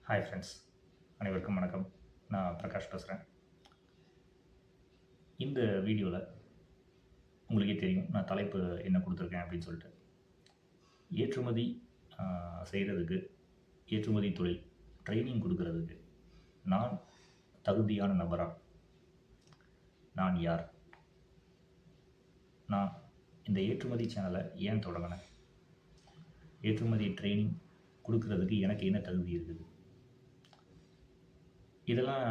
Hi friends, அனைவருக்கும் வணக்கம். நான் பிரகாஷ் பேசுகிறேன். இந்த வீடியோவில் உங்களுக்கே தெரியும் நான் தலைப்பு என்ன கொடுத்துருக்கேன் அப்படின்னு சொல்லிட்டு. ஏற்றுமதி செய்கிறதுக்கு, ஏற்றுமதி தொழில் ட்ரைனிங் கொடுக்கறதுக்கு நான் தகுதியான நபரா? நான் யார்? நான் இந்த ஏற்றுமதி சேனலை ஏன் தொடங்கினேன்? ஏற்றுமதி ட்ரைனிங் கொடுக்கறதுக்கு எனக்கு என்ன தகுதி இருக்குது? இதெல்லாம்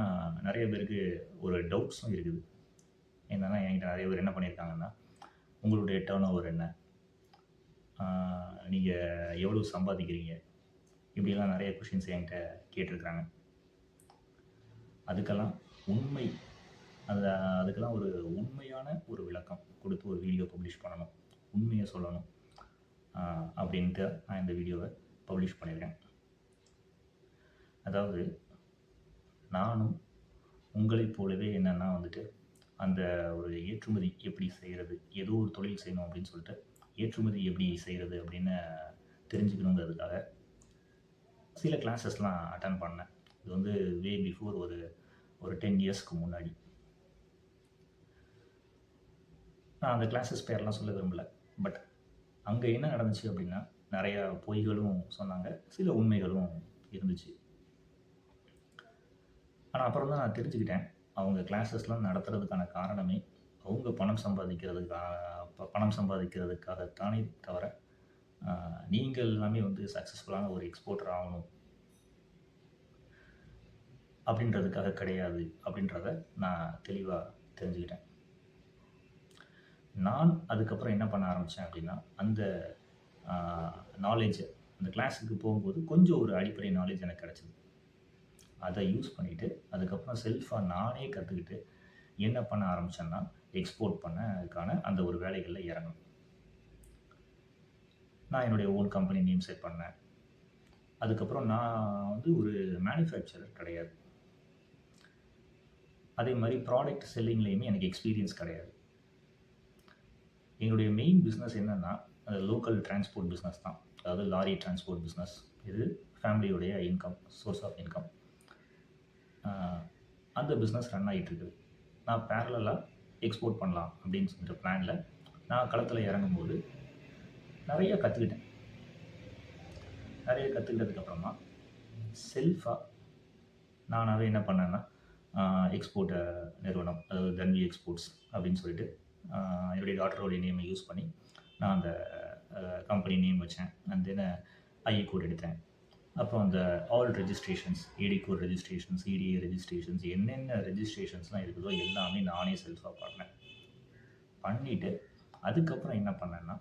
நிறைய பேருக்கு ஒரு டவுட்ஸும் இருக்குது. என்னென்னா என்கிட்ட நிறைய பேர் என்ன பண்ணியிருக்காங்கன்னா, உங்களுடைய டேர்ன் ஓவர் என்ன, நீங்கள் எவ்வளோ சம்பாதிக்கிறீங்க, இப்படிலாம் நிறைய கொஷின்ஸ் என்கிட்ட கேட்டிருக்கிறாங்க. அதுக்கெல்லாம் உண்மை அதுக்கெல்லாம் ஒரு உண்மையான ஒரு விளக்கம் கொடுத்து ஒரு வீடியோ பப்ளிஷ் பண்ணணும், உண்மையை சொல்லணும் அப்படின்ட்டு நான் இந்த வீடியோவை பப்ளிஷ் பண்ணியிருக்கேன். அதாவது நானும் உங்களைப் போலவே என்னென்னா அந்த ஒரு ஏற்றுமதி எப்படி செய்கிறது, ஏதோ ஒரு தொழில் செய்யணும் அப்படின்னு சொல்லிட்டு ஏற்றுமதி எப்படி செய்கிறது அப்படின்னு தெரிஞ்சுக்கணுங்கிறதுக்காக சில கிளாஸஸ்லாம் அட்டன் பண்ணேன். இது வே பிஃபோர் ஒரு 10 இயர்ஸ்க்கு முன்னாடி. நான் அந்த கிளாஸஸ் பேரெலாம் சொல்ல விரும்பலை. பட் அங்கே என்ன நடந்துச்சு அப்படின்னா, நிறையா பொய்களும் சொன்னாங்க, சில உண்மைகளும் இருந்துச்சு. ஆனால் அப்புறம் தான் நான் தெரிஞ்சுக்கிட்டேன், அவங்க கிளாஸஸ்லாம் நடத்துறதுக்கான காரணமே அவங்க பணம் சம்பாதிக்கிறதுக்காகத்தானே தவிர நீங்கள் எல்லாமே சக்ஸஸ்ஃபுல்லான ஒரு எக்ஸ்போர்ட்டர் ஆகணும் அப்படின்றதுக்காக கிடையாது அப்படின்றத நான் தெளிவாக தெரிஞ்சுக்கிட்டேன். நான் அதுக்கப்புறம் என்ன பண்ண ஆரம்பித்தேன் அப்படின்னா, அந்த நாலேஜை அந்த கிளாஸுக்கு போகும்போது கொஞ்சம் ஒரு அடிப்படை நாலேஜ் எனக்கு கிடச்சிது. அதை யூஸ் பண்ணிவிட்டு அதுக்கப்புறம் செல்ஃபாக நானே கற்றுக்கிட்டு என்ன பண்ண ஆரம்பித்தேன்னா, எக்ஸ்போர்ட் பண்ணதுக்கான அந்த ஒரு வேலைகளில் இறங்கணும். நான் என்னுடைய ஓன் கம்பெனி நேம் செட் பண்ணேன். அதுக்கப்புறம் நான் ஒரு மேனுஃபேக்சரர் கிடையாது. அதே மாதிரி ப்ராடக்ட் செல்லிங்லேயுமே எனக்கு எக்ஸ்பீரியன்ஸ் கிடையாது. என்னுடைய மெயின் பிஸ்னஸ் என்னென்னா, அது லோக்கல் டிரான்ஸ்போர்ட் பிஸ்னஸ் தான். அதாவது லாரி டிரான்ஸ்போர்ட் பிஸ்னஸ். இது ஃபேமிலியுடைய இன்கம், சோர்ஸ் ஆஃப் இன்கம். அந்த பிஸ்னஸ் ரன் ஆகிட்டுருக்குது. நான் பேரலாக எக்ஸ்போர்ட் பண்ணலாம் அப்படின்னு சொல்லிட்டு பிளானில் நான் களத்தில் இறங்கும்போது நிறைய கற்றுக்கிட்டேன். நிறைய கற்றுக்கிட்டதுக்கப்புறமா செல்ஃபாக நானாகவே என்ன பண்ணேன்னா, எக்ஸ்போர்ட் நிறுவனம், அதாவது தன்வி எக்ஸ்போர்ட்ஸ் அப்படின்னு சொல்லிட்டு என்னுடைய டாக்டரோடைய நேமை யூஸ் பண்ணி நான் அந்த கம்பெனி நேம் வச்சேன். அண்ட் தென் ஐஏ கோட் எடுத்தேன். அப்புறம் அந்த ஆல் ரெஜிஸ்ட்ரேஷன்ஸ், ஏடி கோட் ரெஜிஸ்ட்ரேஷன்ஸ், இடிஏ ரெஜிஸ்ட்ரேஷன்ஸ், என்னென்ன ரெஜிஸ்ட்ரேஷன்ஸ்லாம் இருக்குதோ எல்லாமே நானே செல்ஃபாக பண்ணிவிட்டு அதுக்கப்புறம் என்ன பண்ணேன்னா,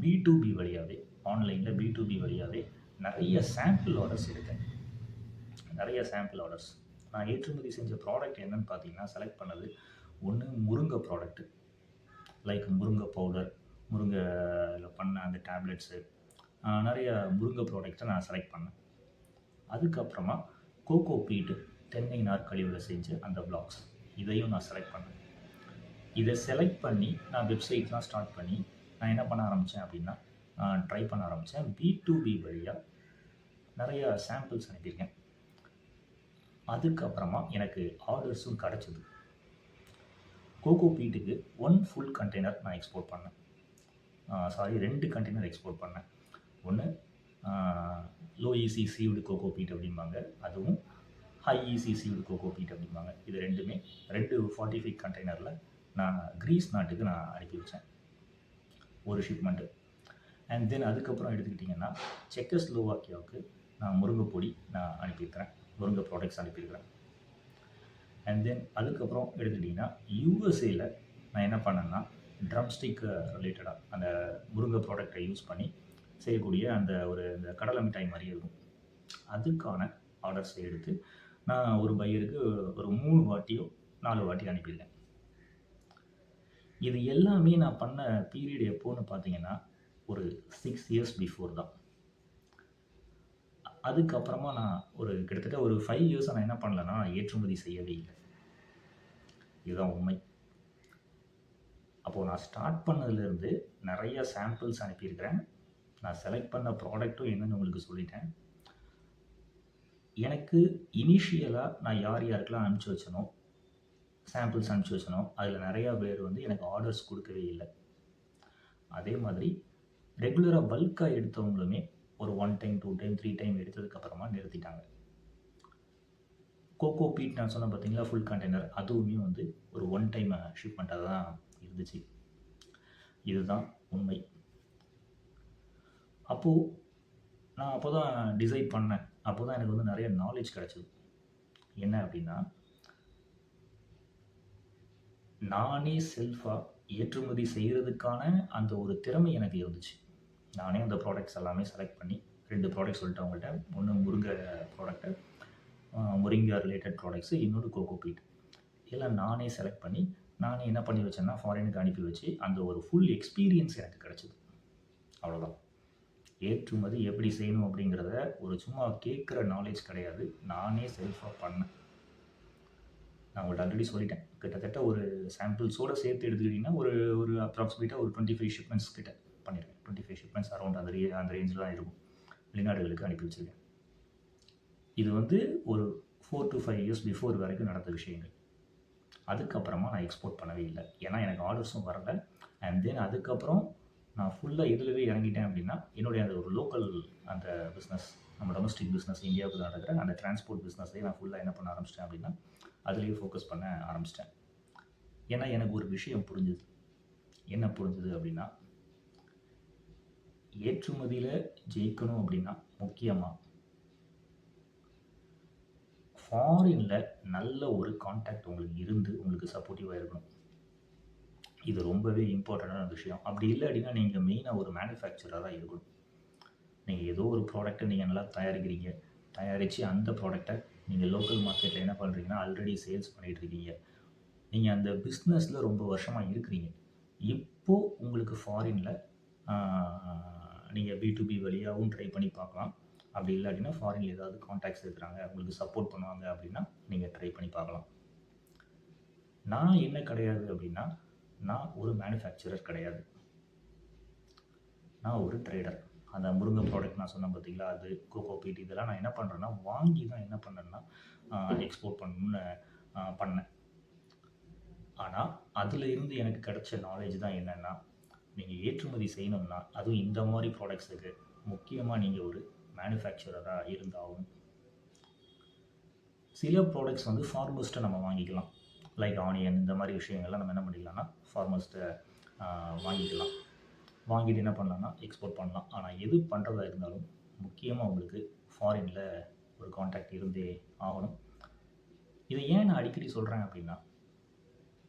B2B வழியாகவே, ஆன்லைனில் B2B வழியாகவே நிறைய சாம்பிள் ஆர்டர்ஸ் எடுத்தேன். நிறைய சாம்பிள் ஆர்டர்ஸ். நான் ஏற்றுமதி செஞ்ச ப்ராடக்ட் என்னென்னு பார்த்தீங்கன்னா, செலக்ட் பண்ணது ஒன்று முருங்கை ப்ராடக்ட்டு, லைக் முருங்கை பவுடர், முருங்கையில் பண்ண அந்த டேப்லெட்ஸு, நிறைய முருங்கை ப்ராடக்ட்ஸை நான் செலக்ட் பண்ணேன். அதுக்கப்புறமா கோகோ பீட்டு, தென்னை நார் கழிவில் செஞ்ச அந்த பிளாக்ஸ், இதையும் நான் செலக்ட் பண்ணேன். இதை செலக்ட் பண்ணி நான் வெப்சைட்லாம் ஸ்டார்ட் பண்ணி நான் என்ன பண்ண ஆரம்பித்தேன் அப்படின்னா, ட்ரை பண்ண ஆரம்பித்தேன். B2B வழியாக நிறைய சாம்பிள்ஸ் அனுப்பியிருக்கேன். அதுக்கப்புறமா எனக்கு ஆர்டர்ஸும் கிடச்சிது. கோகோ பீட்டுக்கு 1 ஃபுல் கண்டெய்னர் நான் எக்ஸ்போர்ட் பண்ணேன். 2 கண்டெய்னர் எக்ஸ்போர்ட் பண்ணேன். ஒன்று லோ ஈசி சீவ்டு கோகோ பீட் அப்படிம்பாங்க, அதுவும் ஹை ஈசி சீவ்டு கோகோ பீட் அப்படிம்பாங்க. இது ரெண்டுமே 2 45 கண்டெய்னரில் நான் கிரீஸ் நாட்டுக்கு நான் அனுப்பி வச்சேன், ஒரு ஷிப்மெண்ட்டு. அண்ட் தென் அதுக்கப்புறம் எடுத்துக்கிட்டிங்கன்னா, செக்கோஸ்லோவாக்கியாவுக்கு நான் முருங்கை பொடி நான் அனுப்பியிருக்கிறேன், முருங்கை ப்ராடக்ட்ஸ் அனுப்பியிருக்கிறேன். அண்ட் தென் அதுக்கப்புறம் எடுத்துக்கிட்டிங்கன்னா, யூஎஸ்ஏல நான் என்ன பண்ணேன்னா, ட்ரம்ஸ்டிக் ரிலேட்டடாக அந்த முருங்கை ப்ராடக்டை யூஸ் பண்ணி செய்யக்கூடிய இந்த கடலை மிட்டாய் மாதிரி இருக்கும், அதுக்கான ஆர்டர்ஸை எடுத்து நான் ஒரு பையருக்கு ஒரு 3 வாட்டியோ 4 வாட்டி அனுப்பியிருக்கேன். இது எல்லாமே நான் பண்ண பீரியட் எப்போன்னு பார்த்தீங்கன்னா, ஒரு 6 இயர்ஸ் பிஃபோர் தான். அதுக்கப்புறமா நான் கிட்டத்தட்ட ஒரு 5 இயர்ஸாக நான் என்ன பண்ணலன்னா, ஏற்றுமதி செய்யவே இல்லை. இதுதான் உண்மை. அப்போது நான் ஸ்டார்ட் பண்ணதுலேருந்து நிறைய சாம்பிள்ஸ் அனுப்பியிருக்கிறேன். நான் செலக்ட் பண்ண ப்ராடக்ட்டும் என்னென்னு உங்களுக்கு சொல்லிட்டேன். எனக்கு இனிஷியலா நான் யார் யாருக்கெல்லாம் அனுப்பிச்சு வச்சேனோ, சாம்பிள்ஸ் அனுப்பிச்சு வச்சேனோ, அதில நெறையா பேர் வந்து எனக்கு ஆர்டர்ஸ் குடுக்கவே இல்ல. அதே மாதிரி ரெகுலரா பல்க்கா எடுத்தவங்களுமே ஒரு 1 டைம், 2 டைம், 3 டைம் எடுத்ததுக்கு அப்புறமா நிறுத்திட்டாங்க. கோகோ பீட் நான் சொன்னேன் பார்த்தீங்களா, ஃபுல் கண்டெய்னர் அதுவுமே வந்து ஒரு 1 டைம் ஷிப்மெண்ட்டா தான் இருந்துச்சு. இதுதான் உண்மை. அப்போ நான் அப்போ தான் டிசைட் பண்ணேன். அப்போ தான் எனக்கு வந்து நெறைய நாலேட்ஜ் கிடைச்சது. என்ன அப்டின்னா, நானே செல்ஃபா ஏற்றுமதி செய்றதுக்கான அந்த ஒரு திறமை எனக்கு இருந்துச்சு. நானே அந்த ப்ராடக்ட்ஸ் எல்லாமே செலக்ட் பண்ணி 2 ப்ராடக்ட் சொல்லிட்டேன் அவங்கள்ட்ட. ஒண்ணு முருங்க ப்ராடக்ட்டு, மொரிங்கா ரிலேட்டட் ப்ராடக்ட்ஸு, இன்னொன்னு கோகோ பீட். எல்லாம் நானே செலக்ட் பண்ணி, நானே என்ன பண்ணி வச்சேன்னா, ஃபாரினுக்கு அனுப்பி வச்சு, அந்த ஒரு ஃபுல் எக்ஸ்பீரியன்ஸ் எனக்கு கிடைச்சது. அவ்வளோதான். ஏற்றுமதி எப்படி செய்யணும் அப்படிங்கிறத ஒரு சும்மா கேட்குற நாலேட்ஜ் கிடையாது. நானே செல்ஃபா பண்ணேன். நான் உங்கள்ட்ட ஆல்ரெடி சொல்லிட்டேன். கிட்டத்தட்ட ஒரு சாம்பிள்ஸோட சேர்த்து எடுத்துக்கிட்டிங்கன்னா, ஒரு ஒரு அப்ராக்ஸிமேட்டா ஒரு 25 ஷிப்மெண்ட்ஸ் கிட்ட பண்ணியிருக்கேன். 25 ஷிப்மெண்ட்ஸ் அரவுண்ட் அந்த ரேஞ்சில தான் இருக்கும். வெளிநாடுகளுக்கு அனுப்பி வச்சிருக்கேன். இது வந்து ஒரு 4 to 5 இயர்ஸ் பிஃபோர் வரைக்கும் நடந்த விஷயங்கள். அதுக்கப்புறமா நான் எக்ஸ்போர்ட் பண்ணவே இல்ல. ஏன்னா எனக்கு ஆர்டர்ஸும் வரல. அண்ட் தென் அதுக்கப்புறம் நான் ஃபுல்லா எதுலவே இறங்கிட்டேன் அப்படின்னா, என்னுடைய அந்த ஒரு லோக்கல் அந்த பிஸ்னஸ், நம்ம டொமஸ்டிக் பிஸ்னஸ் இந்தியாவுக்குள்ள நடக்கிற அந்த டிரான்ஸ்போர்ட் பிஸ்னஸே நான் ஃபுல்லா என்ன பண்ண ஆரம்பிச்சிட்டேன் அப்படின்னா, அதிலேயே ஃபோக்கஸ் பண்ண ஆரம்பிச்சிட்டேன். ஏன்னா எனக்கு ஒரு விஷயம் புரிஞ்சுது. என்ன புரிஞ்சுது அப்படின்னா, ஏற்றுமதியில ஜெயிக்கணும் அப்படின்னா, முக்கியமா ஃபாரின்ல நல்ல ஒரு கான்டாக்ட் உங்களுக்கு இருந்து, உங்களுக்கு சப்போர்ட்டிவா இருக்கணும். இது ரொம்பவே இம்பார்ட்டன்டான விஷயம். அப்படி இல்ல அப்படின்னா, நீங்க மெயினா ஒரு மேனுஃபேக்சரரா இருக்கணும். நீங்க ஏதோ ஒரு ப்ராடக்ட்ட நீங்க நல்லா தயாரிக்கிறீங்க. தயாரிச்சு அந்த ப்ராடக்ட்ட நீங்க லோக்கல் மார்க்கெட்ல என்ன பண்றீங்கன்னா, ஆல்ரெடி சேல்ஸ் பண்ணிட்டு இருக்கீங்க. நீங்க அந்த பிசினஸ்ல ரொம்ப வருஷமா இருக்கிறீங்க. இப்போ உங்களுக்கு ஃபாரின்ல ஆ நீங்க B2B வழியாவும் ட்ரை பண்ணி பார்க்கலாம். அப்படி இல்லாட்டினா ஃபாரின்ல ஏதாவது கான்டாக்ட்ஸ் இருக்கிறாங்க, உங்களுக்கு சப்போர்ட் பண்ணுவாங்க அப்படின்னா, நீங்க ட்ரை பண்ணி பார்க்கலாம். நான் என்ன கிடையாது அப்படின்னா, நான் ஒரு மேனுஃபேக்சரர் கிடையாது. நான் ஒரு ட்ரேடர். அந்த முருங்க ப்ராடக்ட் நான் சொன்னேன் பார்த்தீங்களா, அது கோகோ பீட் இதெல்லாம் நான் என்ன பண்ணுறேன்னா, வாங்கி தான் என்ன பண்ணேன்னா, எக்ஸ்போர்ட் பண்ணணும்னு பண்ணேன். ஆனா, அதில இருந்து எனக்கு கிடைச்ச நாலேட்ஜ் தான் என்னன்னா, நீங்க ஏற்றுமதி செய்யணும்னா, அதுவும் இந்த மாரி ப்ராடக்ட்ஸுக்கு முக்கியமா நீங்க ஒரு மேனுஃபேக்சரரா இருந்தாகணும். சில ப்ராடக்ட்ஸ் வந்து ஃபார்மர்ஸ்ட்ட நம்ம வாங்கிக்கலாம். லைக் ஆனியன் இந்த மாரி விஷயங்கள்லாம் நம்ம என்ன பண்ணிக்கலாம்னா, ஃபார்மர்ஸ்ட்ட வாங்கிக்கலாம். வாங்கிட்டு என்ன பண்ணலாம்னா, எக்ஸ்போர்ட் பண்ணலாம். ஆனா, எது பண்றதா இருந்தாலும் முக்கியமா உங்களுக்கு ஃபாரின்ல ஒரு கான்டாக்ட் இருந்தே ஆகணும். இத ஏன் நான் அடிக்கடி சொல்றேன் அப்படின்னா,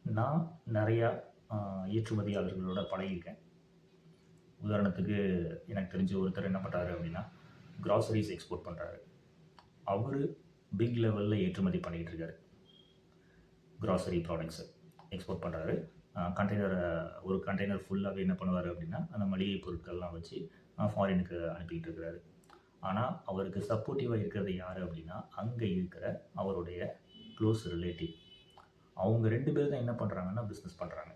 நான் நெறையா அ ஏற்றுமதியாளர்களோட பழகியிருக்கேன். உதாரணத்துக்கு எனக்கு தெரிஞ்ச ஒருத்தர் என்ன பண்றாரு அப்படின்னா, கிராசரிஸ் எக்ஸ்போர்ட் பண்றாரு. அவரு பிக் லெவல்ல ஏற்றுமதி பண்ணிக்கிட்டு இருக்காரு. கிராசரி ப்ராடக்ட்ஸு எக்ஸ்போர்ட் பண்றாரு. ஒரு கண்டெய்னர் ஃபுல்லாவே என்ன பண்ணுவாரு அப்படின்னா, அந்த மளிகை பொருட்கள்லாம் வச்சு ஃபாரினுக்கு அனுப்பிட்டு இருக்கிறாரு. ஆனா, அவருக்கு சப்போர்ட்டிவா இருக்கிறது யாரு அப்படின்னா, அங்க இருக்கிற அவருடைய க்ளோஸ் ரிலேட்டிவ். அவங்க 2 பேர் தான் என்ன பண்றாங்கன்னா, பிசினஸ் பண்றாங்க.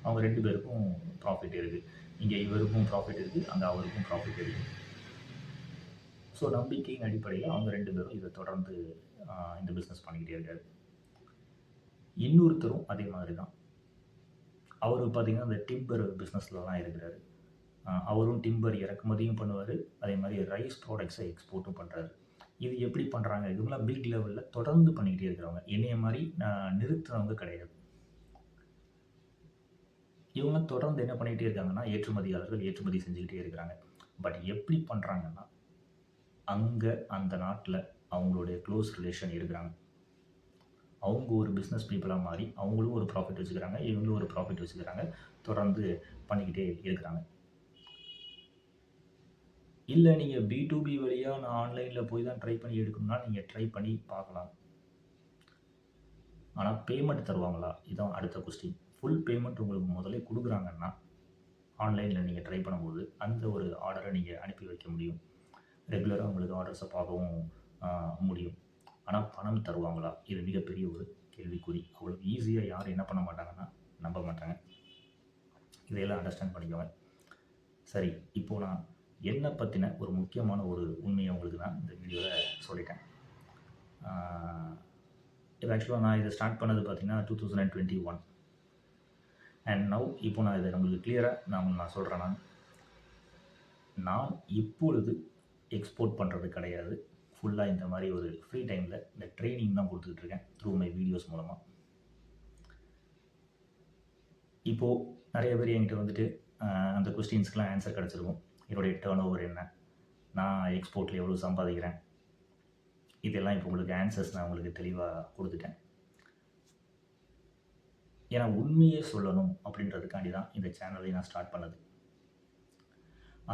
அவங்க 2 பேருக்கும் ப்ராஃபிட் இருக்கு. இங்க இவருக்கும் ப்ராஃபிட் இருக்கு, அங்க அவருக்கும் ப்ராஃபிட் இருக்கு. ஸோ, நம்பிக்கையின் அடிப்படையில அவங்க 2 பேரும் இத தொடர்ந்து இந்த பிசினஸ் பண்ணிக்கிட்டே இருக்காரு. இன்னொருத்தரும் அதே மாதிரி தான். அவரு பார்த்தீங்கன்னா, இந்த டிம்பர் பிசினஸ்லலாம் இருக்கிறாரு. அவரும் டிம்பர் இறக்குமதியும் பண்ணுவாரு. அதே மாரி ரைஸ் ப்ராடக்ட்ஸ எக்ஸ்போர்ட்டும் பண்றாரு. இது எப்படி பண்றாங்க? இவங்கலாம் பிக் லெவல்ல தொடர்ந்து பண்ணிக்கிட்டே இருக்கிறவங்க. என்னைய மாரி நிறுத்துனவங்க கிடையாது. இவங்க தொடர்ந்து என்ன பண்ணிக்கிட்டே இருக்காங்கன்னா, ஏற்றுமதியாளர்கள் ஏற்றுமதி செஞ்சுக்கிட்டே இருக்கிறாங்க. பட் எப்படி பண்றாங்கன்னா, அங்க அந்த நாட்ல அவங்களுடைய க்ளோஸ் ரிலேஷன் இருக்கிறாங்க. அவங்க ஒரு பிசினஸ் பீப்பிளா மாறி, அவங்களும் ஒரு ப்ராஃபிட் வச்சுக்கிறாங்க. இவங்களும் ஒரு ப்ராஃபிட் வச்சுக்கிறாங்க. தொடர்ந்து பண்ணிக்கிட்டே இருக்கிறாங்க. இல்ல நீங்க B2B வழியா நான் ஆன்லைன்ல போய் தான் ட்ரை பண்ணி எடுக்கணும்னா, நீங்க ட்ரை பண்ணி பார்க்கலாம். ஆனா பேமெண்ட் தருவாங்களா? இதான் அடுத்த கொஸ்டின். ஃபுல் பேமெண்ட் உங்களுக்கு முதலே குடுக்குறாங்கன்னா, ஆன்லைன்ல நீங்க ட்ரை பண்ணும்போது, அந்த ஒரு ஆர்டர நீங்க அனுப்பி வைக்க முடியும். ரெகுலரா உங்களுக்கு ஆர்டர்ஸ பார்க்கவும் அ முடியும். ஆனா பணம் தருவாங்களா? இது மிகப்பெரிய ஒரு கேள்விக்குறி. அவ்வளவு ஈஸியா யாரும் என்ன பண்ண மாட்டாங்கன்னா, நம்ப மாட்டாங்க. இதையெல்லாம் அண்டர்ஸ்டாண்ட் பண்ணிக்கோங்க. சரி, இப்போ நான் என்ன பத்தின ஒரு முக்கியமான ஒரு உண்மைய உங்களுக்கு நான் இந்த வீடியோல சொல்லிட்டேன். இது ஆக்சுவலாக நான் இதை ஸ்டார்ட் பண்ணது பார்த்தீங்கன்னா 2021. அண்ட் நவ் இப்போ நான் இதை உங்களுக்கு கிளியராக நான் சொல்கிறேன். நான் இப்பொழுது எக்ஸ்போர்ட் பண்ணுறது கிடையாது. ஃபுல்லாக இந்த மாதிரி ஒரு ஃப்ரீ டைமில் இந்த ட்ரைனிங் தான் கொடுத்துட்ருக்கேன் த்ரூ மை வீடியோஸ் மூலமாக. இப்போது நிறைய பேர் என்கிட்ட வந்துட்டு அந்த கொஸ்டின்ஸ்க்கெலாம் ஆன்சர் கிடச்சிருக்கும். என்னுடைய டேர்ன் ஓவர் என்ன, நான் எக்ஸ்போர்ட்டில் எவ்வளோ சம்பாதிக்கிறேன், இதெல்லாம் இப்போ உங்களுக்கு ஆன்சர்ஸ் நான் உங்களுக்கு தெளிவாக கொடுத்துட்டேன். ஏன்னா உண்மையே சொல்லணும் அப்படின்றதுக்காண்டி தான் இந்த சேனலை நான் ஸ்டார்ட் பண்ணது.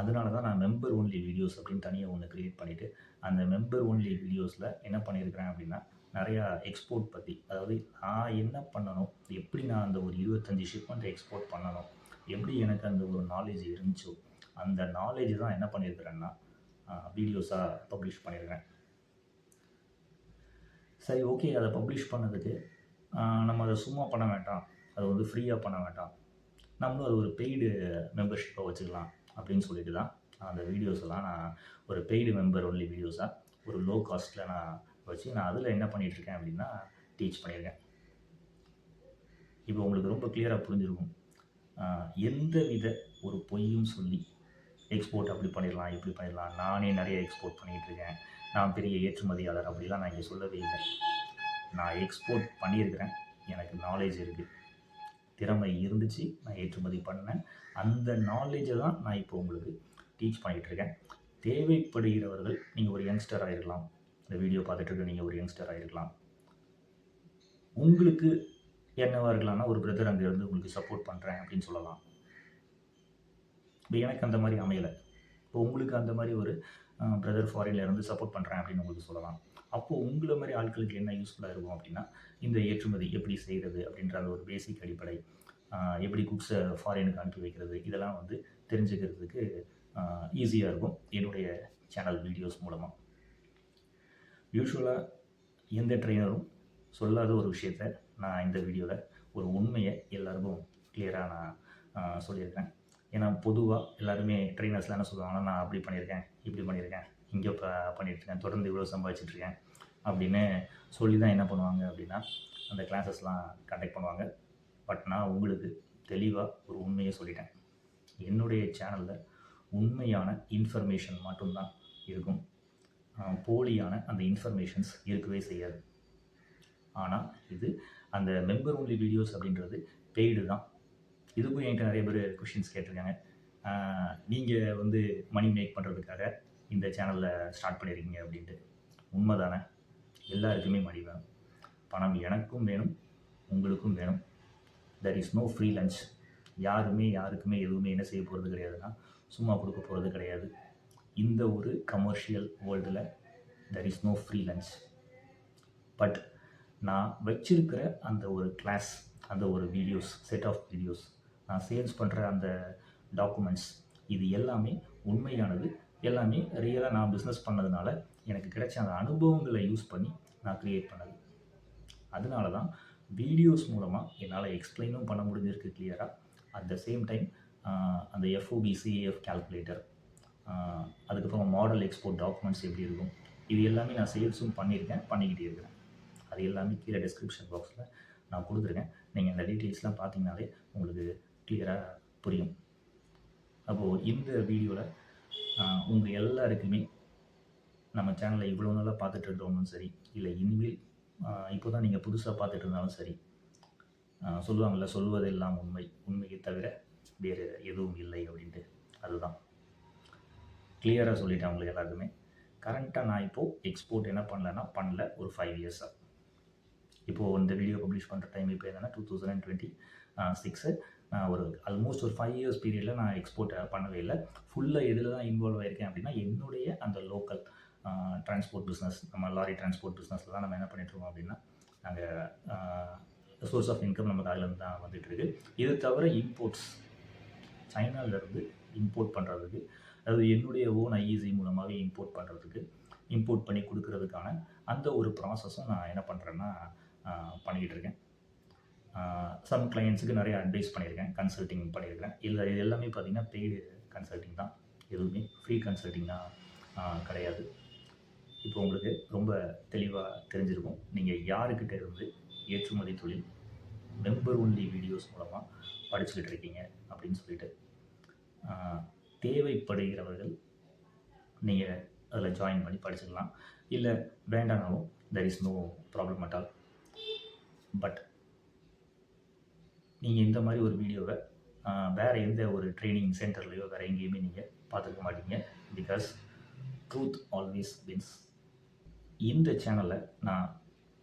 அதனால தான் நான் மெம்பர் ஒன்லி வீடியோஸ் அப்படின்னு தனியாக ஒன்று க்ரியேட் பண்ணிவிட்டு அந்த மெம்பர் ஒன்லி வீடியோஸில் என்ன பண்ணியிருக்கிறேன் அப்படின்னா நிறையா எக்ஸ்போர்ட் பற்றி, அதாவது நான் என்ன பண்ணணும், எப்படி நான் அந்த ஒரு 25 ஷிப்மெண்ட் எக்ஸ்போர்ட் பண்ணணும், எப்படி எனக்கு அந்த ஒரு நாலேஜ் இருந்துச்சோ அந்த நாலேஜ் தான் என்ன பண்ணியிருக்கிறேன்னா வீடியோஸாக பப்ளிஷ் பண்ணியிருக்கேன். சரி, ஓகே, அதை பப்ளிஷ் பண்ணதுக்கு நம்ம அதை சும்மா பண்ண வேண்டாம், அதை வந்து ஃப்ரீயாக பண்ண வேண்டாம், நம்மளும் அது ஒரு பெய்டு மெம்பர்ஷிப்பை வச்சுக்கலாம் அப்படின்னு சொல்லிட்டு தான் அந்த வீடியோஸ் எல்லாம் நான் ஒரு பெய்டு மெம்பர் ஒன்லி வீடியோஸாக ஒரு லோ காஸ்ட்டில் நான் வச்சு நான் அதில் என்ன பண்ணிகிட்ருக்கேன் அப்படின்னா டீச் பண்ணியிருக்கேன். இப்போ உங்களுக்கு ரொம்ப கிளியராக புரிஞ்சிருக்கும். எந்த வித ஒரு பொய்யும் சொல்லி எக்ஸ்போர்ட் அப்படி பண்ணிடலாம் இப்படி பண்ணிடலாம், நானே நிறைய எக்ஸ்போர்ட் பண்ணிகிட்ருக்கேன், நான் பெரிய ஏற்றுமதியாளர் அப்படிலாம் நான் இங்கே சொல்லவே இல்லை. நான் எக்ஸ்போர்ட் பண்ணியிருக்கிறேன், எனக்கு நாலேஜ் இருக்குது, திறமை இருந்துச்சு, நான் ஏற்றுமதி பண்ணேன். அந்த நாலேஜை தான் நான் இப்போ உங்களுக்கு டீச் பண்ணிகிட்ருக்கேன். தேவைப்படுகிறவர்கள், நீங்கள் ஒரு யங்ஸ்டராக இருக்கலாம், இந்த வீடியோ பார்த்துட்டு நீங்கள் ஒரு யங்ஸ்டராக இருக்கலாம், உங்களுக்கு என்னவாக இருக்கலாம்னா ஒரு பிரதர் அங்கே இருந்து உங்களுக்கு சப்போர்ட் பண்ணுறேன் அப்படின்னு சொல்லலாம். இப்போ எனக்கு அந்த மாதிரி அமையலை, இப்போ உங்களுக்கு அந்த மாதிரி ஒரு பிரதர் ஃபாரின்ல இருந்து சப்போர்ட் பண்ணுறேன் அப்படின்னு உங்களுக்கு சொல்லலாம். அப்போது உங்களை மாதிரி ஆட்களுக்கு என்ன யூஸ்ஃபுல்லாக இருக்கும் அப்படின்னா இந்த ஏற்றுமதி எப்படி செய்கிறது அப்படின்ற அந்த ஒரு பேசிக் அடிப்படை, எப்படி குக்ஸை ஃபாரினுக்கு அனுப்பி வைக்கிறது, இதெல்லாம் வந்து தெரிஞ்சுக்கிறதுக்கு ஈஸியாக இருக்கும் என்னுடைய சேனல் வீடியோஸ் மூலமாக. யூஸ்வலாக எந்த ட்ரெயினரும் சொல்லாத ஒரு விஷயத்த நான் இந்த வீடியோவில் ஒரு உண்மையை எல்லாருக்கும் கிளியராக நான் சொல்லியிருக்கேன். ஏன்னா பொதுவாக எல்லாருமே ட்ரெயினர்ஸ்லாம் என்ன சொல்லுவாங்கன்னா, நான் அப்படி பண்ணியிருக்கேன், இப்படி பண்ணியிருக்கேன், இங்கே பண்ணிகிட்ருக்கேன், தொடர்ந்து இவ்வளோ சம்பாதிச்சிட்ருக்கேன் அப்படின்னு சொல்லி தான் என்ன பண்ணுவாங்க அப்படின்னா அந்த கிளாஸஸ்லாம் கண்டக்ட் பண்ணுவாங்க. பட் நான் உங்களுக்கு தெளிவாக ஒரு உண்மையை சொல்லிட்டேன். என்னுடைய சேனலில் உண்மையான இன்ஃபர்மேஷன் மட்டும்தான் இருக்கும், போலியான அந்த இன்ஃபர்மேஷன்ஸ் இருக்கவே செய்யாது. ஆனால் இது அந்த மெம்பர் ஒன்லி வீடியோஸ் அப்படின்றது பெய்டு தான். இதுக்கும் என்கிட்ட நிறைய பேர் கொஷின்ஸ் கேட்டிருக்காங்க. நீங்கள் வந்து மணி மேக் பண்ணுறதுக்காக இந்த சேனலில் ஸ்டார்ட் பண்ணியிருக்கீங்க அப்படின்ட்டு. உண்மை தானே, எல்லாருக்குமே மணி வேணும், பணம் எனக்கும் வேணும், உங்களுக்கும் வேணும். There is no free lunch. யாருக்குமே எதுவுமே என்ன செய்ய போகிறது கிடையாதுன்னா சும்மா கொடுக்க போகிறது கிடையாது. இந்த ஒரு கமர்ஷியல் வேர்ல்டில் there is no free lunch. But நான் வச்சிருக்கிற அந்த ஒரு கிளாஸ், அந்த ஒரு வீடியோஸ், செட் ஆஃப் வீடியோஸ், நான் சேல்ஸ் பண்ணுற அந்த டாக்குமெண்ட்ஸ், இது எல்லாமே உண்மையானது, எல்லாமே ரியலாக நான் பிஸ்னஸ் பண்ணதுனால எனக்கு கிடைச்ச அந்த அனுபவங்களை யூஸ் பண்ணி நான் க்ரியேட் பண்ணது. அதனால தான் வீடியோஸ் மூலமாக என்னால் எக்ஸ்பிளைனும் பண்ண முடிஞ்சிருக்கு கிளியராக. அட் த சேம் டைம் அந்த FOB CAF கால்குலேட்டர், அதுக்கப்புறம் மாடல் எக்ஸ்போர்ட் டாக்குமெண்ட்ஸ் எப்படி இருக்கும், இது எல்லாமே நான் சேல்ஸும் பண்ணியிருக்கேன், பண்ணிக்கிட்டே இருக்கிறேன். அது எல்லாமே கீழே டிஸ்கிரிப்ஷன் பாக்ஸில் நான் கொடுத்துருக்கேன். நீங்கள் அந்த டீட்டெயில்ஸ்லாம் பார்த்தீங்கன்னாலே உங்களுக்கு கிளியராக புரியும். அப்போது இந்த வீடியோவில் உங்கள் எல்லாருக்குமே நம்ம சேனலை இவ்வளோ நாளாக பார்த்துட்டு இருக்கிறவங்களும் சரி, இல்லை இனிமேல் இப்போ தான் நீங்கள் புதுசாக பார்த்துட்டு இருந்தாலும் சரி, சொல்லுவாங்கள்ல, சொல்வதெல்லாம் உண்மை, உண்மையை தவிர வேறு எதுவும் இல்லை அப்படின்ட்டு. அதுதான் கிளியராக சொல்லிட்டேன் உங்களுக்கு எல்லாருக்குமே. கரண்ட்டாக நான் இப்போது எக்ஸ்போர்ட் என்ன பண்ணல ஒரு 5 இயர்ஸாக. இப்போது இந்த வீடியோ பப்ளிஷ் பண்ணுற டைம் இப்போ என்னென்னா 2026. நான் ஒரு ஆல்மோஸ்ட் ஒரு 5 இயர்ஸ் பீரியடில் நான் எக்ஸ்போர்ட் பண்ணவே இல்லை. ஃபுல்லாக எதில் தான் இன்வால்வ் ஆகிருக்கேன் அப்படின்னா என்னுடைய அந்த லோக்கல் டிரான்ஸ்போர்ட் பிஸ்னஸ், நம்ம லாரி டிரான்ஸ்போர்ட் பிஸ்னஸில் தான் நம்ம என்ன பண்ணிட்டுருக்கோம் அப்படின்னா நாங்கள் சோர்ஸ் ஆஃப் இன்கம் நமக்கு அதுலேருந்து தான் வந்துட்டுருக்கு. இது தவிர இம்போர்ட்ஸ், சைனாவிலேருந்து இம்போர்ட் பண்ணுறதுக்கு, அதாவது என்னுடைய ஓன் IEC மூலமாகவே இம்போர்ட் பண்ணுறதுக்கு, இம்போர்ட் பண்ணி கொடுக்கறதுக்கான அந்த ஒரு ப்ராசஸும் நான் என்ன பண்ணுறேன்னா பண்ணிக்கிட்டு இருக்கேன். சம் கிளையண்ட்ஸுக்கு நிறைய அட்வைஸ் பண்ணியிருக்கேன், கன்சல்ட்டிங் பண்ணியிருக்கேன். இல்லை, இது எல்லாமே பார்த்திங்கன்னா பெய்டு கன்சல்ட்டிங் தான், எதுவுமே ஃப்ரீ கன்சல்ட்டிங்காக கிடையாது. இப்போது உங்களுக்கு ரொம்ப தெளிவாக தெரிஞ்சிருக்கும். நீங்கள் யாருக்கிட்ட இருந்து ஏற்றுமதி தொழில் மெம்பர் ஒன்லி வீடியோஸ் மூலமாக படிச்சுக்கிட்டு இருக்கீங்க அப்படின்னு சொல்லிட்டு. தேவைப்படுகிறவர்கள் நீங்கள் அதில் ஜாயின் பண்ணி படிச்சுக்கலாம். இல்லை வேண்டானாலும் there is no problem at all. But நீங்கள் இந்த மாதிரி ஒரு வீடியோவை வேறு எந்த ஒரு ட்ரைனிங் சென்டர்லையோ வேறு எங்கேயுமே நீங்கள் பார்த்துருக்க மாட்டீங்க. Because truth always wins. இந்த சேனலை நான்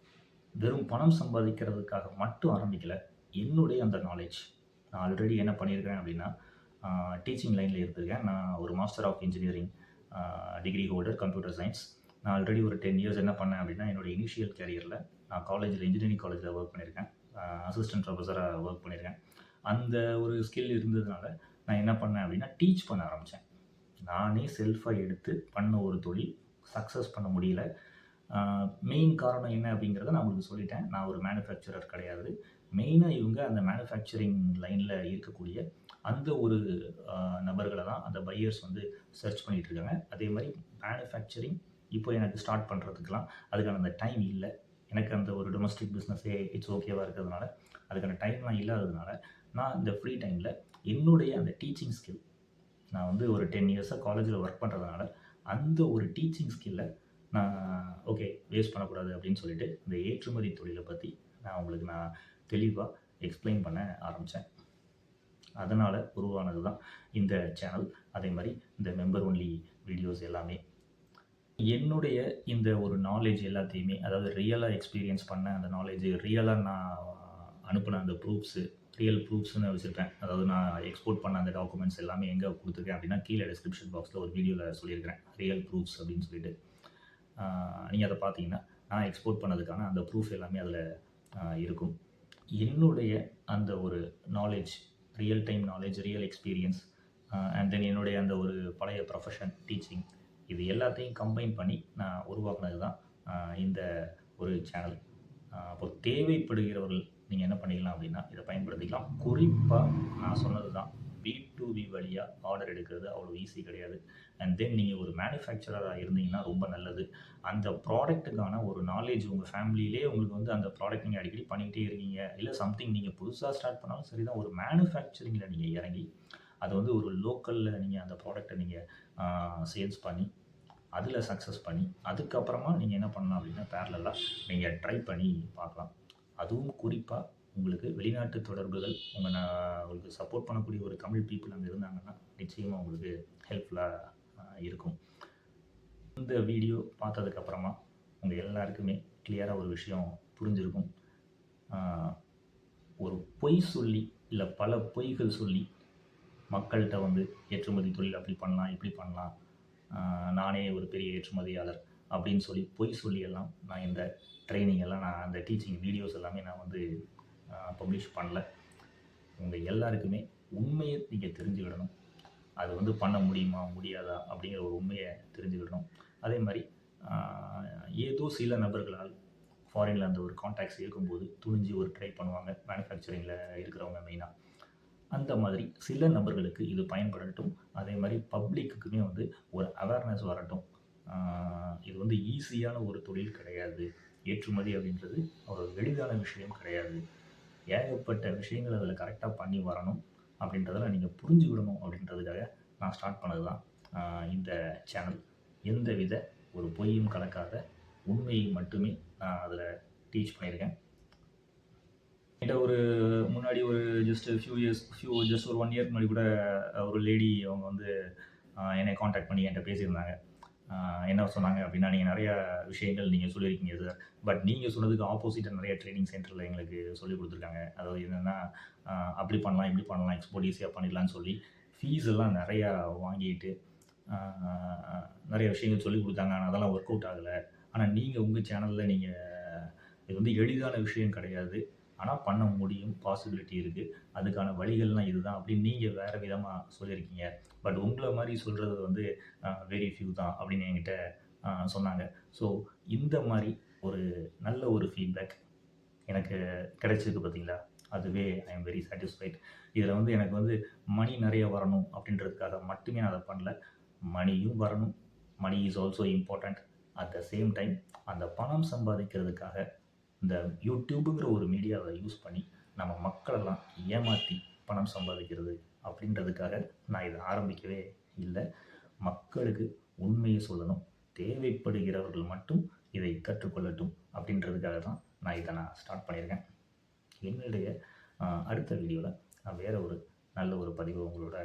வெறும் பணம் சம்பாதிக்கிறதுக்காக மட்டும் ஆரம்பிக்கலை. என்னுடைய அந்த நாலேஜ் நான் ஆல்ரெடி என்ன பண்ணியிருக்கேன் அப்படின்னா, டீச்சிங் லைனில் இருந்திருக்கேன். நான் ஒரு master of engineering degree holder computer science. நான் ஆல்ரெடி ஒரு 10 இயர்ஸ் என்ன பண்ணேன் அப்படின்னா, என்னோடய இனிஷியல் கேரியரில் நான் காலேஜில் இன்ஜினியரிங் காலேஜில் ஒர்க் பண்ணியிருக்கேன். அசிஸ்டன்ட் ப்ரொஃபஸராக ஒர்க் பண்ணியிருக்கேன். அந்த ஒரு ஸ்கில் இருந்ததுனால நான் என்ன பண்ணேன் அப்படின்னா, டீச் பண்ண ஆரம்பித்தேன். நானே செல்ஃபாக எடுத்து பண்ண ஒரு தொழில் சக்ஸஸ் பண்ண முடியல. மெயின் காரணம் என்ன அப்படிங்கிறத நான் உங்களுக்கு சொல்லிட்டேன். நான் ஒரு மேனுஃபேக்சரர் கிடையாது. மெயினாக இவங்க அந்த மேனுஃபேக்சரிங் லைனில் இருக்கக்கூடிய அந்த ஒரு நபர்களை தான் அந்த பையர்ஸ் வந்து சர்ச் பண்ணிகிட்டு இருக்காங்க. அதே மாதிரி மேனுஃபேக்சரிங் இப்போ எனக்கு ஸ்டார்ட் பண்ணுறதுக்கெலாம் அதுக்கான அந்த டைம் இல்லை. எனக்கு அந்த ஒரு டொமஸ்டிக் பிஸ்னஸே இட்ஸ் ஓகேவாக இருக்கிறதுனால அதுக்கான டைம்லாம் இல்லாததுனால நான் இந்த ஃப்ரீ டைமில் என்னுடைய அந்த டீச்சிங் ஸ்கில், நான் வந்து ஒரு 10 இயர்ஸாக காலேஜில் ஒர்க் பண்ணுறதுனால அந்த ஒரு டீச்சிங் ஸ்கில்லை நான் ஓகே வேஸ்ட் பண்ணக்கூடாது அப்படின்னு சொல்லிட்டு இந்த ஏற்றுமதி தொழிலை பற்றி நான் தெளிவாக எக்ஸ்பிளைன் பண்ண ஆரம்பித்தேன். அதனால் உருவானது தான் இந்த சேனல். அதே மாதிரி இந்த மெம்பர் ஒன்லி வீடியோஸ் எல்லாமே. என்னுடைய இந்த ஒரு நாலேஜ் எல்லாத்தையுமே, அதாவது ரியலாக எக்ஸ்பீரியன்ஸ் பண்ண அந்த நாலேஜ், ரியலாக நான் அனுப்பின அந்த ரியல் ப்ரூஃப்ஸ்னு வச்சுருப்பேன். அதாவது நான் எக்ஸ்போர்ட் பண்ண அந்த டாக்குமெண்ட்ஸ் எல்லாமே எங்கே கொடுத்துருக்கேன் அப்படின்னா, கீழே டிஸ்கிரிப்ஷன் பாக்ஸில் ஒரு வீடியோவில் சொல்லியிருக்கிறேன், ரியல் ப்ரூஃப்ஸ் அப்படின்னு சொல்லிட்டு. நீங்கள் அதை பார்த்தீங்கன்னா நான் எக்ஸ்போர்ட் பண்ணதுக்கான அந்த ப்ரூஃப் எல்லாமே அதில் இருக்கும். என்னுடைய அந்த ஒரு knowledge, real time knowledge, real experience, and then என்னுடைய அந்த ஒரு பழைய ப்ரொஃபஷன் டீச்சிங், இது எல்லாத்தையும் கம்பைன் பண்ணி நான் உருவாக்குனது தான் இந்த ஒரு சேனல். அப்போ தேவைப்படுகிறவர்கள் நீங்கள் என்ன பண்ணிக்கலாம் அப்படின்னா இதை பயன்படுத்திக்கலாம். குறிப்பாக நான் சொன்னது தான், B2B வழியாக ஆர்டர் எடுக்கிறது அவ்வளோ ஈஸி கிடையாது. அண்ட் தென் நீங்கள் ஒரு மேனுஃபேக்சரராக இருந்தீங்கன்னா ரொம்ப நல்லது. அந்த ப்ராடக்ட்டுக்கான ஒரு நாலேஜ் உங்கள் ஃபேமிலியிலே உங்களுக்கு வந்து அந்த ப்ராடக்ட் நீங்கள் அடிக்கடி பண்ணிக்கிட்டே இருக்கீங்க, இல்லை சம்திங் நீங்கள் புதுசாக ஸ்டார்ட் பண்ணாலும் சரி தான், ஒரு மேனுஃபேக்சரிங்கில் நீங்கள் இறங்கி அதை வந்து ஒரு லோக்கலில் நீங்கள் அந்த ப்ராடக்டை நீங்கள் சேல்ஸ் பண்ணி அதில் சக்ஸஸ் பண்ணி அதுக்கப்புறமா நீங்கள் என்ன பண்ணலாம் அப்படின்னா பேரலாக நீங்கள் ட்ரை பண்ணி பார்க்கலாம். அதுவும் குறிப்பாக உங்களுக்கு வெளிநாட்டு தொடர்புகள், உங்களுக்கு சப்போர்ட் பண்ணக்கூடிய ஒரு தமிழ் பீப்புள் அங்கே இருந்தாங்கன்னா நிச்சயமாக உங்களுக்கு ஹெல்ப்ஃபுல்லாக இருக்கும். இந்த வீடியோ பார்த்ததுக்கப்புறமா உங்கள் எல்லாருக்குமே கிளியராக ஒரு விஷயம் புரிஞ்சிருக்கும். ஒரு பொய் சொல்லி, இல்லை பல பொய்கள் சொல்லி மக்கள்கிட்ட வந்து ஏற்றுமதி தொழில் அப்படி பண்ணலாம் இப்படி பண்ணலாம், நானே ஒரு பெரிய ஏற்றுமதியாளர் அப்படின்னு சொல்லி பொய் சொல்லி எல்லாம் நான் இந்த ட்ரைனிங் எல்லாம், நான் அந்த டீச்சிங் வீடியோஸ் எல்லாமே நான் வந்து பப்ளிஷ் பண்ணல. உங்கள் எல்லாருக்குமே உண்மையை நீங்கள் தெரிஞ்சுக்கிடணும். அது வந்து பண்ண முடியுமா முடியாதா அப்படிங்கிற ஒரு உண்மையை தெரிஞ்சுக்கிடணும். அதே மாதிரி ஏதோ சில நபர்களால் ஃபாரினில் அந்த ஒரு கான்டாக்ட்ஸ் இருக்கும்போது துணிஞ்சு ஒரு ட்ரை பண்ணுவாங்க, மேனுஃபேக்சரிங்கில் இருக்கிறவங்க மெயினாக. அந்த மாதிரி சில நபர்களுக்கு இது பயன்படட்டும். அதே மாதிரி பப்ளிக்குமே வந்து ஒரு அவேர்னஸ் வரட்டும். இது வந்து ஈஸியான ஒரு தொழில் கிடையாது. ஏற்றுமதி அப்படின்றது ஒரு எளிதான விஷயம் கிடையாது. ஏகப்பட்ட விஷயங்கள் அதில் கரெக்டாக பண்ணி வரணும் அப்படின்றதில் நீங்கள் புரிஞ்சுக்கிடணும் அப்படின்றதுக்காக நான் ஸ்டார்ட் பண்ணது தான் இந்த சேனல். எந்தவித ஒரு பொய்யும் கலக்காத உண்மையை மட்டுமே நான் அதில் டீச் பண்ணியிருக்கேன். என்கிட்ட ஒரு முன்னாடி ஒரு ஜஸ்ட் ஒரு 1 இயர் முன்னாடி கூட ஒரு லேடி அவங்க வந்து என்னை காண்டாக்ட் பண்ணி என்கிட்ட பேசியிருந்தாங்க. என்ன சொன்னாங்க அப்படின்னா, நீங்கள் நிறையா விஷயங்கள் நீங்கள் சொல்லியிருக்கீங்க சார், பட் நீங்கள் சொன்னதுக்கு ஆப்போசிட்டாக நிறைய ட்ரைனிங் சென்டரில் எங்களுக்கு சொல்லிக் கொடுத்துருக்காங்க. அதாவது என்னென்னா அப்படி பண்ணலாம் இப்படி பண்ணலாம், எக்ஸ்போர்ட் ஈஸியாக பண்ணிடலான்னு சொல்லி ஃபீஸ் எல்லாம் நிறையா வாங்கிட்டு நிறைய விஷயங்கள் சொல்லிக் கொடுத்தாங்க. ஆனால் அதெல்லாம் ஒர்க் அவுட் ஆகலை. ஆனால் நீங்கள் உங்கள் சேனலில் இது வந்து எளிதான விஷயம் கிடையாது, ஆனால் பண்ண முடியும், பாசிபிலிட்டி இருக்குது, அதுக்கான வழிகள்லாம் இதுதான் அப்படின்னு நீங்கள் வேறு விதமாக சொல்லியிருக்கீங்க. பட் உங்களை மாதிரி சொல்கிறது வந்து வெரி ஃபியூ தான் அப்படின்னு என்கிட்ட சொன்னாங்க. ஸோ இந்த மாதிரி ஒரு நல்ல ஒரு ஃபீட்பேக் எனக்கு கிடைச்சிருக்கு பார்த்தீங்களா, அதுவே ஐ எம் வெரி சாட்டிஸ்ஃபைட். இதில் வந்து எனக்கு வந்து மணி நிறைய வரணும் அப்படின்றதுக்காக மட்டுமே நான் அதை பண்ணல. மணியும் வரணும், money is also important. At the same time அந்த பணம் சம்பாதிக்கிறதுக்காக இந்த யூடியூப்புங்கிற ஒரு மீடியாவை யூஸ் பண்ணி நம்ம மக்களெல்லாம் ஏமாற்றி பணம் சம்பாதிக்கிறது அப்படின்றதுக்காக நான் இதை ஆரம்பிக்கவே இல்லை. மக்களுக்கு உண்மையை சொல்லணும், தேவைப்படுகிறவர்கள் மட்டும் இதை கற்றுக்கொள்ளட்டும் அப்படின்றதுக்காக தான் நான் ஸ்டார்ட் பண்ணியிருக்கேன். என்னுடைய அடுத்த வீடியோவில் நான் வேறு ஒரு நல்ல ஒரு பதிவை உங்களோட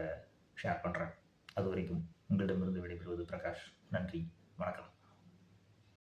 ஷேர் பண்ணுறேன். அது வரைக்கும் உங்களிடமிருந்து விடைபெறுவது பிரகாஷ். நன்றி, வணக்கம்.